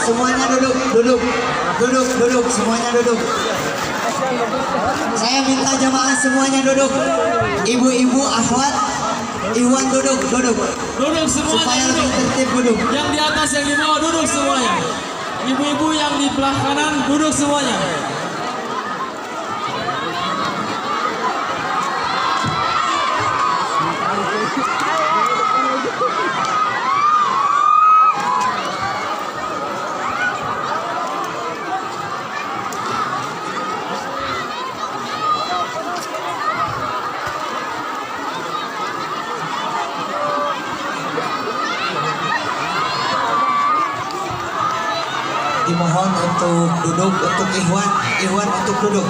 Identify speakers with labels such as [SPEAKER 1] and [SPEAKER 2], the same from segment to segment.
[SPEAKER 1] semuanya duduk, duduk, duduk, duduk, semuanya duduk. Saya minta jamaah semuanya duduk. Ibu-ibu, akhwat, Iwan duduk, duduk.
[SPEAKER 2] Duduk semuanya,
[SPEAKER 1] Supaya
[SPEAKER 2] duduk.
[SPEAKER 1] lebih tertib duduk.
[SPEAKER 2] Yang di atas, yang di bawah, duduk semuanya. Ibu-ibu yang di belah kanan, duduk semuanya.
[SPEAKER 1] Dimohon untuk duduk, untuk Ikhwan untuk duduk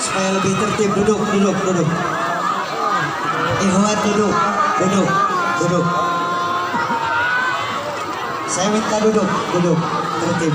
[SPEAKER 1] supaya lebih tertib. Duduk, duduk, duduk. Ikhwan duduk, duduk, duduk. Saya minta duduk, duduk, tertib.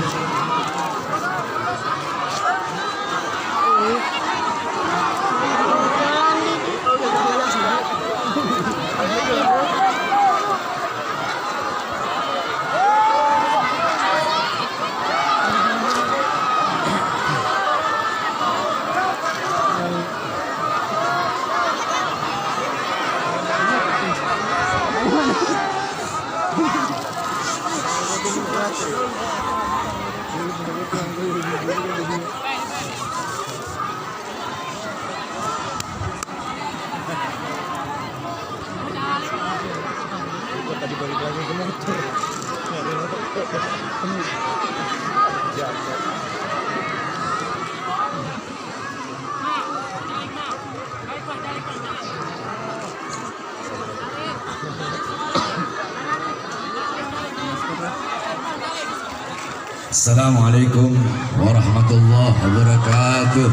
[SPEAKER 3] Assalamualaikum warahmatullahi wabarakatuh.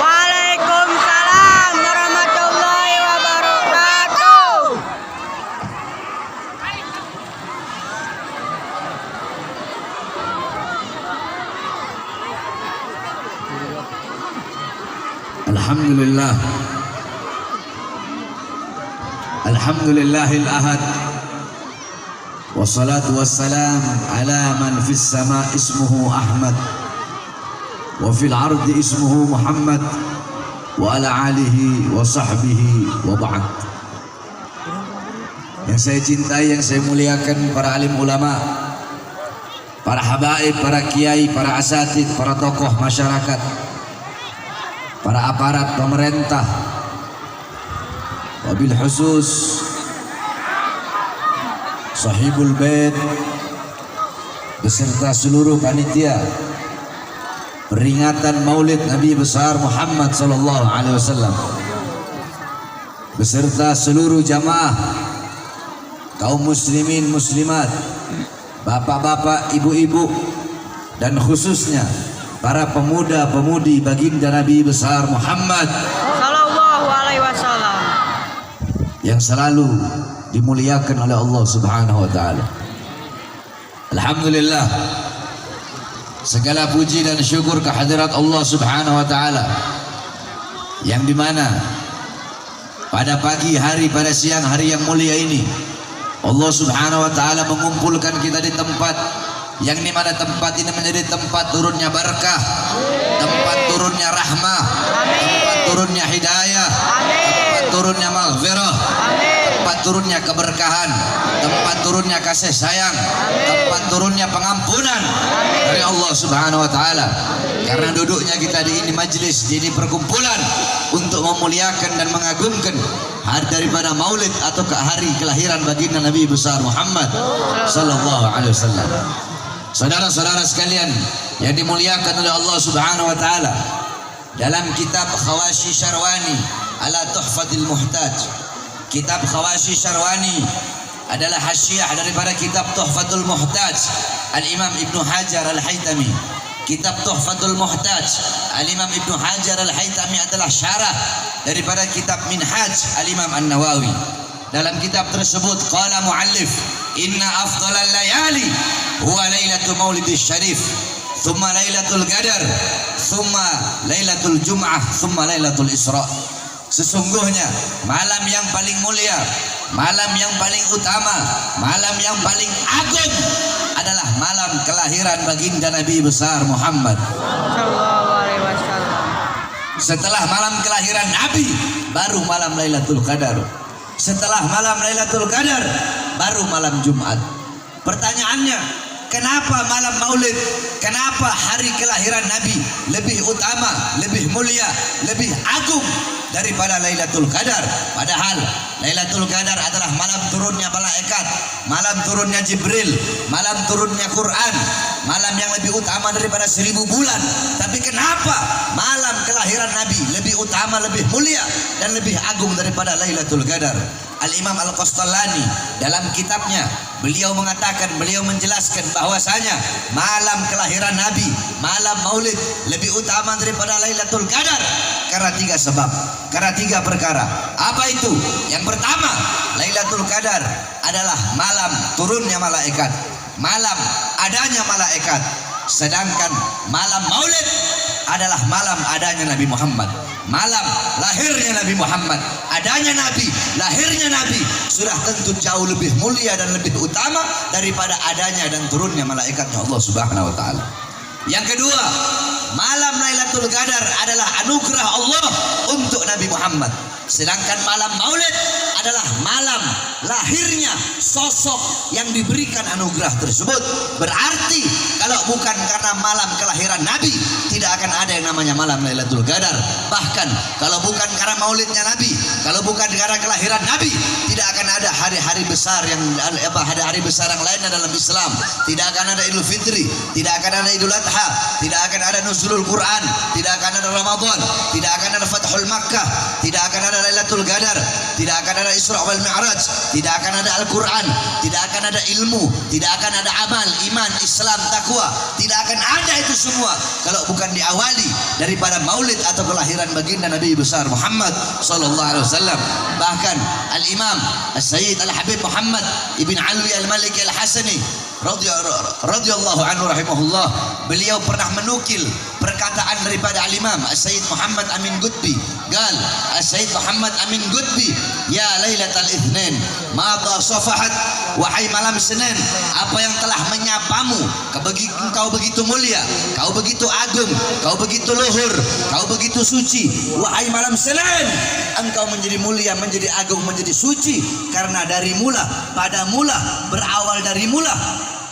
[SPEAKER 4] Waalaikumsalam warahmatullahi wabarakatuh.
[SPEAKER 3] Alhamdulillah. Alhamdulillahil ahad. Wassalatu wassalam ala man fis sama ismuhu Ahmad wa fil ardi ismuhu Muhammad wa ala alihi wa sahbihi wa ba'd. Yang saya cintai, yang saya muliakan para alim ulama, para habaib, para kiai, para asatid, para tokoh masyarakat, para aparat pemerintah, wabil khusus sahibul bait beserta seluruh panitia peringatan Maulid Nabi besar Muhammad sallallahu alaihi wasallam, beserta seluruh jamaah kaum muslimin muslimat, bapak-bapak, ibu-ibu, dan khususnya para pemuda-pemudi baginda Nabi besar Muhammad
[SPEAKER 4] Sallallahu alaihi wasallam.
[SPEAKER 3] yang selalu dimuliakan oleh Allah Subhanahu wa taala. Alhamdulillah, segala puji dan syukur kehadirat Allah Subhanahu wa taala yang dimana pada pagi hari, pada siang hari yang mulia ini Allah Subhanahu wa taala mengumpulkan kita di tempat yang dimana tempat ini menjadi tempat turunnya berkah, tempat turunnya rahmah, tempat turunnya hidayah, tempat turunnya maghfirah, tempat turunnya keberkahan, tempat turunnya kasih sayang, tempat turunnya pengampunan dari Allah Subhanahu wa taala. Karena duduknya kita di ini majlis, di ini perkumpulan untuk memuliakan dan mengagungkan hari daripada Maulid atau hari kelahiran baginda Nabi besar Muhammad sallallahu alaihi wasallam. Saudara-saudara sekalian yang dimuliakan oleh Allah Subhanahu wa taala, dalam kitab Khawashi Syarwani ala Tuhfatil Muhtaj, kitab Khawashi Syarwani adalah hasyiah daripada kitab Tuhfatul Muhtaj Al-Imam Ibnu Hajar Al-Haytami. Kitab Tuhfatul Muhtaj Al-Imam Ibnu Hajar Al-Haytami adalah syarah daripada kitab Minhaj Al-Imam An-Nawawi. Dalam kitab tersebut qala muallif, inna afdhalal layali huwa lailatul maulidis syarif, thumma lailatul qadar, thumma lailatul jum'ah, thumma lailatul isra. Sesungguhnya malam yang paling mulia, malam yang paling utama, malam yang paling agung adalah malam kelahiran baginda Nabi besar Muhammad.
[SPEAKER 4] Sallallahu alaihi wasallam.
[SPEAKER 3] Setelah malam kelahiran Nabi, baru malam Lailatul Qadar. Setelah malam Lailatul Qadar, baru malam Jumat. Pertanyaannya, kenapa malam Maulid, kenapa hari kelahiran Nabi lebih utama, lebih mulia, lebih agung daripada Lailatul Qadar? Padahal Lailatul Qadar adalah malam turunnya malaikat, malam turunnya Jibril, malam turunnya Quran, malam yang lebih utama daripada 1000 bulan. Tapi kenapa malam kelahiran Nabi lebih utama, lebih mulia dan lebih agung daripada Lailatul Qadar? Al-Imam Al-Qastallani dalam kitabnya beliau mengatakan, beliau menjelaskan bahwasanya malam kelahiran Nabi, malam Maulid lebih utama daripada Lailatul Qadar karena 3 sebab, karena 3 perkara. Apa itu? Yang pertama, Lailatul Qadar adalah malam turunnya malaikat, malam adanya malaikat. Sedangkan malam Maulid adalah malam adanya Nabi Muhammad, malam lahirnya Nabi Muhammad. Adanya Nabi, lahirnya Nabi sudah tentu jauh lebih mulia dan lebih utama daripada adanya dan turunnya malaikatnya Allah Subhanahu wa taala. Yang kedua, malam Lailatul Qadar adalah anugerah Allah untuk Nabi Muhammad. Sedangkan malam Maulid adalah malam lahirnya sosok yang diberikan anugerah tersebut. Berarti kalau bukan karena malam kelahiran Nabi, tidak akan ada yang namanya malam Lailatul Qadar. Bahkan kalau bukan karena maulidnya Nabi, kalau bukan karena kelahiran Nabi, tidak akan ada hari-hari besar yang hari-hari besar yang lainnya dalam Islam. Tidak akan ada Idul Fitri, tidak akan ada Idul Adha, tidak akan ada Nuzulul Quran, tidak akan ada Ramadan, tidak akan ada Fathul Makkah, tidak akan ada Lailatul Qadar, tidak akan ada Isra wal Mi'raj, tidak akan ada Al-Quran, tidak akan ada ilmu, tidak akan ada amal, iman, Islam, takwa. Tidak akan ada itu semua kalau bukan diawali daripada maulid atau kelahiran baginda Nabi besar Muhammad sallallahu alaihi wasallam. Bahkan Al-Imam As-Sayyid Al-Habib Muhammad Ibn Alwi Al-Maliki Al-Hasani radhiyallahu anhu rahimahullah, beliau pernah menukil perkataan daripada Al-Imam As-Sayyid Muhammad Amin Qutbi. Gal As-Sayyid Muhammad Amin Qutbi, ya Lailatul Itsnin ma safahat, wahai malam Senin, apa yang telah menyapamu, engkau begitu mulia, kau begitu agung, kau begitu luhur, kau begitu suci. Wahai malam Senin, engkau menjadi mulia, menjadi agung, menjadi suci karena dari mula, pada mula, berawal dari mula.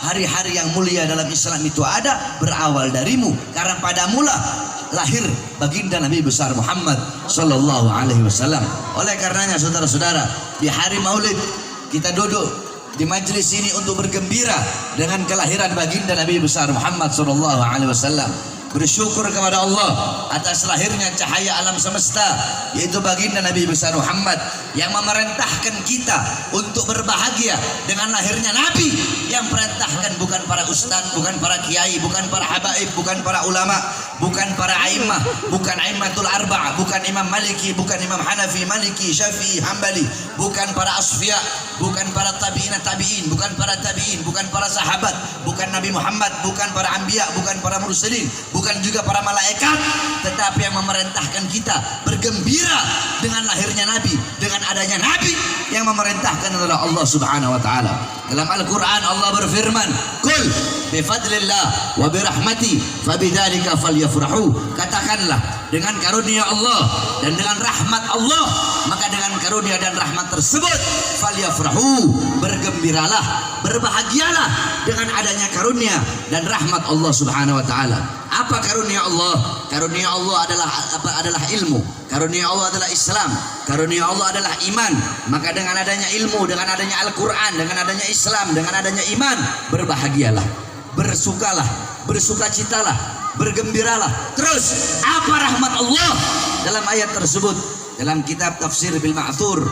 [SPEAKER 3] Hari-hari yang mulia dalam Islam itu ada berawal darimu, karena pada mula lahir baginda Nabi besar Muhammad sallallahu alaihi wasallam. Oleh karenanya saudara-saudara, di hari Maulid kita duduk di majelis ini untuk bergembira dengan kelahiran baginda Nabi besar Muhammad sallallahu alaihi wasallam. Bersyukur kepada Allah atas lahirnya cahaya alam semesta, yaitu baginda Nabi besar Muhammad yang memerintahkan kita untuk berbahagia dengan lahirnya Nabi. Yang perintahkan bukan para ustadz, bukan para kiai, bukan para habaib, bukan para ulama, bukan para a'immah, bukan a'immatul arba'ah, bukan Imam Maliki, bukan Imam Hanafi, Maliki, Syafi'i, Hambali, bukan para asfiya, bukan para tabi'in, bukan para tabi'in, bukan para sahabat, bukan Nabi Muhammad, bukan para anbiya, bukan para mursalin, bukan juga para malaikat, tetapi yang memerintahkan kita bergembira dengan lahirnya Nabi, dengan adanya Nabi. Yang memerintahkan adalah Allah Subhanahu wa taala. Dalam Al-Qur'an Allah berfirman, "Qul bi fadlillah wa bi rahmati fabidzalika falyafrahu." Katakanlah, dengan karunia Allah dan dengan rahmat Allah, maka dengan karunia dan rahmat tersebut falyafrahu, bergembiralah, berbahagialah dengan adanya karunia dan rahmat Allah Subhanahu wa taala. Apa karunia Allah? Karunia Allah adalah ilmu. Karunia Allah adalah Islam. Karunia Allah adalah iman. Maka dengan adanya ilmu, dengan adanya Al-Quran, dengan adanya Islam, dengan adanya iman, berbahagialah, bersukalah, bersukacitalah, bergembiralah. Terus apa rahmat Allah dalam ayat tersebut? Dalam kitab Tafsir bil Ma'thur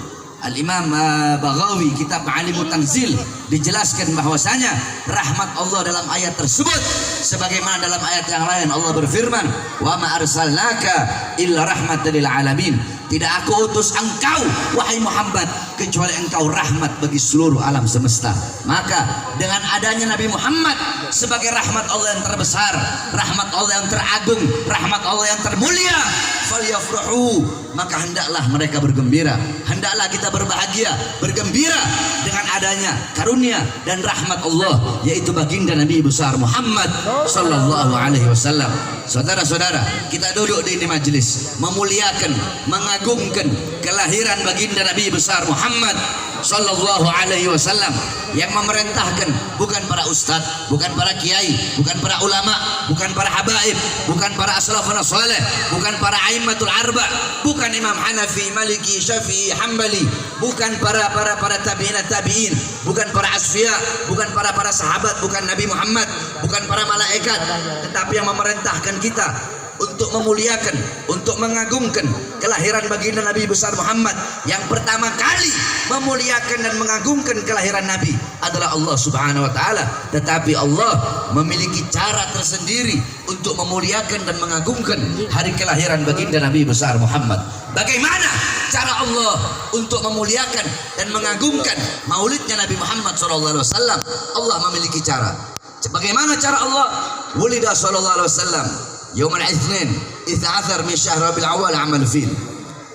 [SPEAKER 3] Al-Imam Baghawi, kitab Ma'alimut Tanzil, dijelaskan bahwasanya rahmat Allah dalam ayat tersebut sebagaimana dalam ayat yang lain Allah berfirman, "Wa ma arsalnaka illa rahmatan lil alamin." Tidak aku utus engkau wahai Muhammad kecuali engkau rahmat bagi seluruh alam semesta. Maka dengan adanya Nabi Muhammad sebagai rahmat Allah yang terbesar, rahmat Allah yang teragung, rahmat Allah yang termulia, falyafrahu, maka hendaklah mereka bergembira, hendaklah kita berbahagia, bergembira dengan adanya karunia dan rahmat Allah, yaitu baginda Nabi besar Muhammad sallallahu alaihi wasallam. Saudara-saudara, kita duduk di ini majelis memuliakan, mengagungkan kelahiran baginda Nabi besar Muhammad sallallahu alaihi wasallam, yang memerintahkan bukan para ustadz, bukan para kiai, bukan para ulama, bukan para habaib, bukan para aslafun saleh, bukan para aimatul arba, bukan Imam Hanafi, Maliki, Syafi'i, Hambali, bukan para tabi'in, bukan para asfiya, bukan para sahabat, bukan Nabi Muhammad, bukan para malaikat, tetapi yang memerintahkan kita untuk memuliakan, untuk mengagungkan kelahiran baginda Nabi besar Muhammad. Yang pertama kali memuliakan dan mengagungkan kelahiran Nabi adalah Allah Subhanahu wa taala, tetapi Allah memiliki cara tersendiri untuk memuliakan dan mengagungkan hari kelahiran baginda Nabi besar Muhammad. Bagaimana cara Allah untuk memuliakan dan mengagungkan maulidnya Nabi Muhammad SAW? Allah memiliki cara. Bagaimana cara Allah? Wulida sallallahu alaihi wasallam Yaum al-Ithnin 13 min syahr Rabiul Awal amal fil.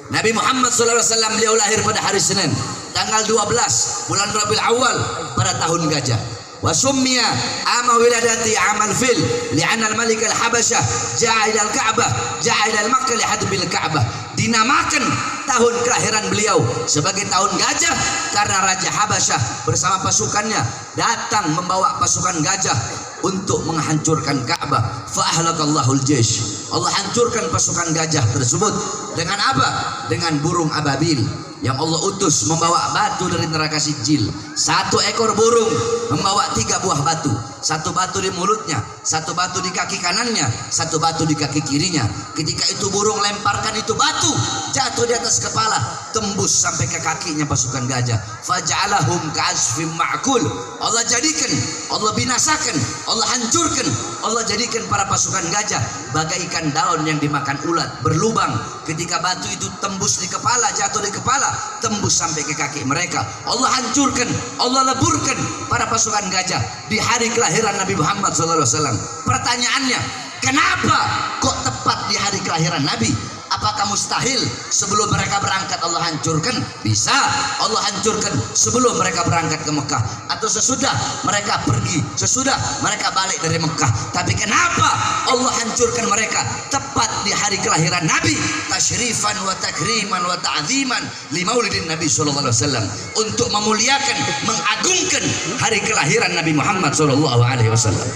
[SPEAKER 3] Nabi Muhammad sallallahu alaihi wasallam beliau lahir pada hari Senin tanggal 12 bulan Rabiul Awal pada tahun gajah. Wa summiya ama wiladati amal fil li'anna al-malik al-Habasyah ja'a ila al-Ka'bah ja'a ila al-Makkah li hadbil Ka'bah. Dinamakan tahun kelahiran beliau sebagai tahun gajah karena Raja Habasyah bersama pasukannya datang membawa pasukan gajah untuk menghancurkan Ka'bah. Fa ahlakallahul jaysh. Allah hancurkan pasukan gajah tersebut dengan apa? Dengan burung ababil yang Allah utus membawa batu dari neraka Sijil. Satu ekor burung membawa 3 buah batu, satu batu di mulutnya, satu batu di kaki kanannya, satu batu di kaki kirinya. Ketika itu burung lemparkan itu batu jatuh di atas kepala, tembus sampai ke kakinya pasukan gajah. Faja'alahum ka'asfim ma'kul. Allah jadikan, Allah binasakan, Allah hancurkan, Allah jadikan para pasukan gajah bagaikan daun yang dimakan ulat, berlubang. Ketika batu itu tembus di kepala, jatuh di kepala, tembus sampai ke kaki mereka. Allah hancurkan, Allah leburkan para pasukan gajah di hari kelahiran Nabi Muhammad SAW. Pertanyaannya, kenapa kok tepat di hari kelahiran Nabi? Apakah mustahil sebelum mereka berangkat Allah hancurkan? Bisa Allah hancurkan sebelum mereka berangkat ke Mekah atau sesudah mereka pergi, sesudah mereka balik dari Mekah. Tapi kenapa Allah hancurkan mereka tepat di hari kelahiran Nabi? Tasyrifan wa takriman wa ta'ziman li maulidin Nabi sallallahu alaihi wasallam, untuk memuliakan, mengagungkan hari kelahiran Nabi Muhammad sallallahu alaihi wasallam.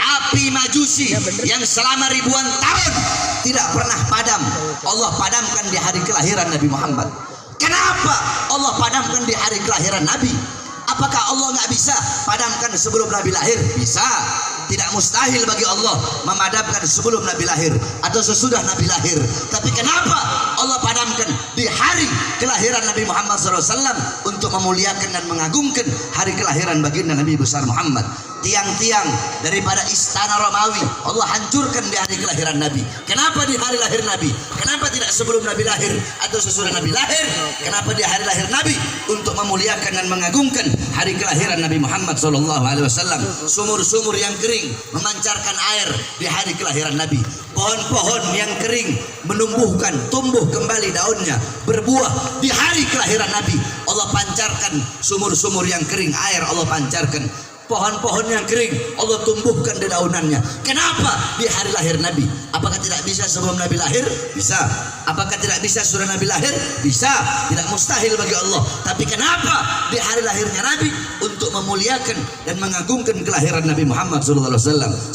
[SPEAKER 3] Api majusi yang selama ribuan tahun tidak pernah padam, Allah padamkan di hari kelahiran Nabi Muhammad. Kenapa Allah padamkan di hari kelahiran Nabi? Apakah Allah nggak bisa padamkan sebelum Nabi lahir? Bisa. Tidak mustahil bagi Allah memadamkan sebelum Nabi lahir atau sesudah Nabi lahir. Tapi kenapa Allah padamkan di hari kelahiran Nabi Muhammad SAW untuk memuliakan dan mengagungkan hari kelahiran baginda Nabi besar Muhammad? Tiang-tiang daripada istana Romawi Allah hancurkan di hari kelahiran Nabi. Kenapa di hari lahir Nabi? Kenapa tidak sebelum Nabi lahir atau sesudah Nabi lahir? Kenapa di hari lahir Nabi? Untuk memuliakan dan mengagungkan hari kelahiran Nabi Muhammad SAW. Sumur-sumur yang kering memancarkan air di hari kelahiran Nabi. Pohon-pohon yang kering menumbuhkan, tumbuh kembali daunnya, berbuah di hari kelahiran Nabi. Allah pancarkan sumur-sumur yang kering, air Allah pancarkan. Pohon-pohon yang kering Allah tumbuhkan dedaunannya. Kenapa di hari lahir Nabi? Apakah tidak bisa sebelum Nabi lahir? Bisa. Apakah tidak bisa sudah Nabi lahir? Bisa. Tidak mustahil bagi Allah. Tapi kenapa di hari lahirnya Nabi? Untuk memuliakan dan mengagungkan kelahiran Nabi Muhammad SAW.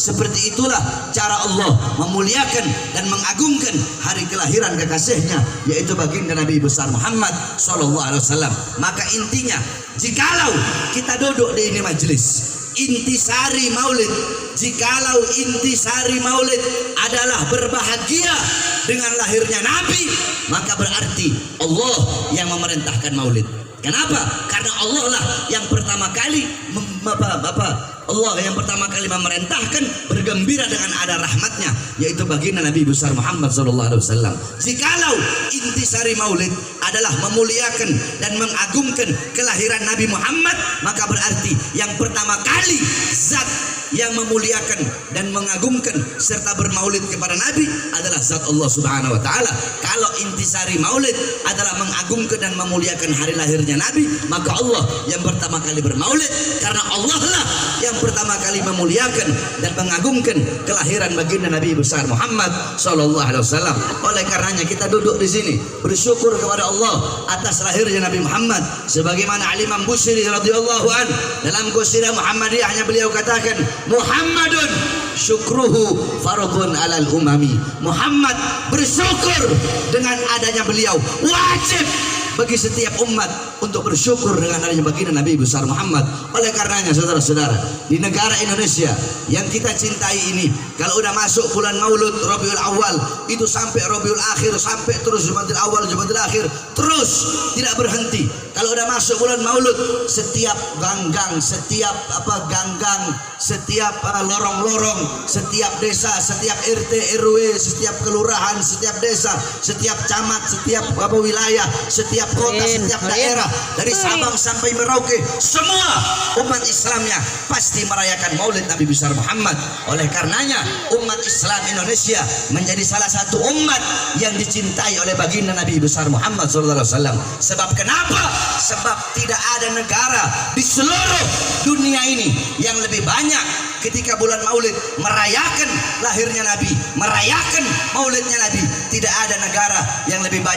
[SPEAKER 3] Seperti itulah cara Allah memuliakan dan mengagungkan hari kelahiran kekasihnya, yaitu baginda Nabi besar Muhammad SAW. Maka intinya, jikalau kita duduk di ini majelis intisari maulid, jikalau intisari maulid adalah berbahagia dengan lahirnya Nabi, maka berarti Allah yang memerintahkan maulid. Kenapa? Karena Allah lah yang pertama kali Allah yang pertama kali memerintahkan bergembira dengan ada rahmatnya, yaitu baginda Nabi besar Muhammad SAW. Jikalau intisari maulid adalah memuliakan dan mengagungkan kelahiran Nabi Muhammad, maka berarti yang pertama kali zat yang memuliakan dan mengagungkan serta bermaulid kepada Nabi adalah zat Allah Subhanahu wa taala. Kalau intisari maulid adalah mengagungkan dan memuliakan hari lahirnya Nabi, maka Allah yang pertama kali bermaulid, karena Allah lah yang pertama kali memuliakan dan mengagungkan kelahiran baginda Nabi besar Muhammad sallallahu alaihi wasallam. Oleh karenanya kita duduk di sini bersyukur kepada Allah atas lahirnya Nabi Muhammad, sebagaimana Imam Busiri radhiyallahu an dalam Qasidah Muhammadiyahnya beliau katakan, Muhammadun syukruhu fardhun alal umami. Muhammad bersyukur dengan adanya beliau, wajib bagi setiap umat untuk bersyukur dengan adanya baginda Nabi besar Muhammad. Oleh karenanya saudara-saudara, di negara Indonesia yang kita cintai ini, kalau udah masuk bulan Maulud Rabiul Awal itu sampai Rabiul Akhir, sampai terus Jumadil Awal, Jumadil Akhir, terus tidak berhenti. Kalau udah masuk bulan Maulud, setiap ganggang, setiap setiap lorong-lorong, setiap desa, setiap RT RW, setiap kelurahan, setiap desa, setiap camat, setiap wilayah, setiap kota, setiap daerah, dari Sabang sampai Merauke, semua umat Islamnya pasti merayakan Maulid Nabi besar Muhammad. Oleh karenanya umat Islam Indonesia menjadi salah satu umat yang dicintai oleh baginda Nabi besar Muhammad SAW. Sebab kenapa? Sebab tidak ada negara di seluruh dunia ini yang lebih banyak ketika bulan Maulid merayakan lahirnya Nabi, merayakan Maulidnya Nabi. Tidak ada negara yang lebih banyak